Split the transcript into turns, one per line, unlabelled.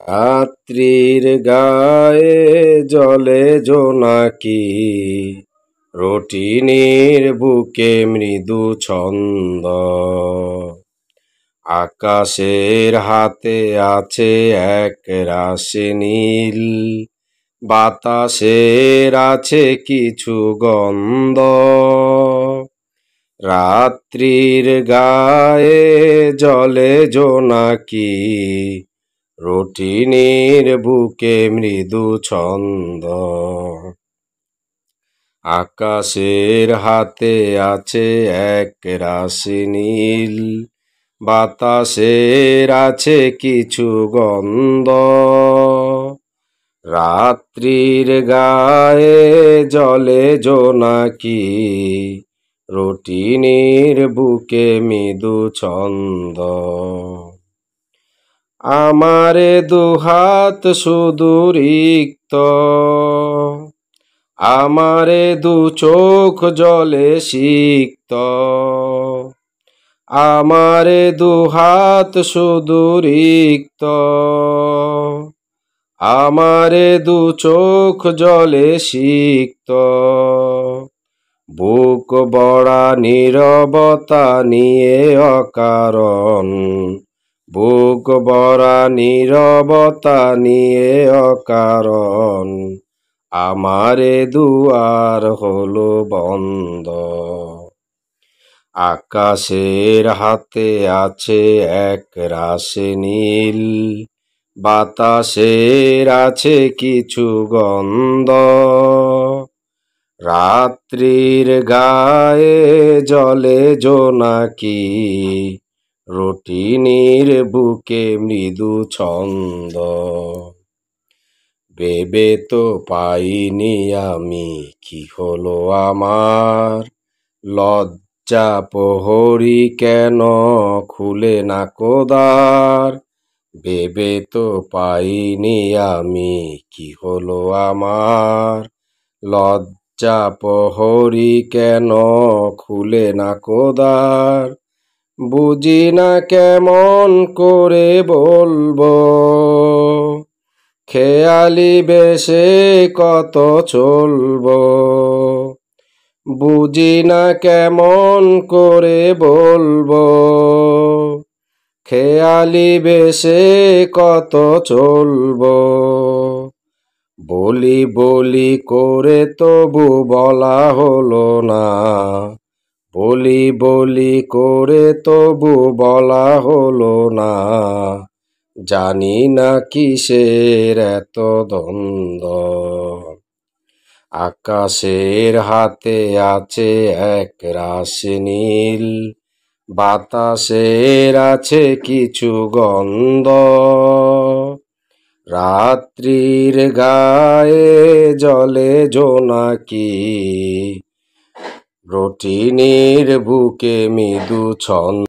রাত্রির গায়ে জলে জোনাকি, রটিনির বুকে মৃদু ছন্দ। আকাশের হাতে আছে এক রাশি নীল, বাতাসের আছে কিছু গন্ধ। রাত্রির গায়ে জলে জোনাকি, রটিনির বুকে মৃদু ছন্দ। আকাশের হাতে আছে এক রাশি নীল, বাতাসের আছে কিছু গন্ধ। রাত্রির গায়ে জলে জোনাকি, রটিনির বুকে মৃদু ছন্দ। আমারে দুহাত সুদূরিক্ত, আমারে দু চোখ জলে সিক্ত। আমারে দুহাত সুদূরিক্ত, আমারে দু চোখ জলে সিক্ত। বুক বড়া নীরবতা নিয়ে অকারণ, বুক বড়া নীরবতা নিয়ে অকারণ। আমারে দুয়ার হলো বন্ধ। আকাশের হাতে আছে এক রাশি নীল, বাতাসের আছে কিছু গন্ধ। রাত্রির গায়ে জলে জোনাকি, রটিনির বুকে মৃদু ছন্দ। ভেবে তো পাইনি আমি কি হলো আমার, লজ্জা প্রহরী কেন খুলে না দ্বার। ভেবে তো পাইনি আমি কি হলো আমার, লজ্জা প্রহরী কেন খুলে না দ্বার। বুঝি না কেমন করে বলবো, খেয়ালি বেশে কত চলবো। বুঝি না কেমন করে বলবো, খেয়ালি বেশে কত চলবো। বলি বলি করে তবু বলা হলো না, বলি বলি করে তবু বলা হলো না। জানি না কিসের এত দ্বন্দ্ব। আকাশের হাতে আছে এক রাশি নীল, বাতাসের আছে কিছু গন্ধ। রাত্রির গায়ে জলে জোনাকি, রটিনির বুকে মৃদু ছন্দ।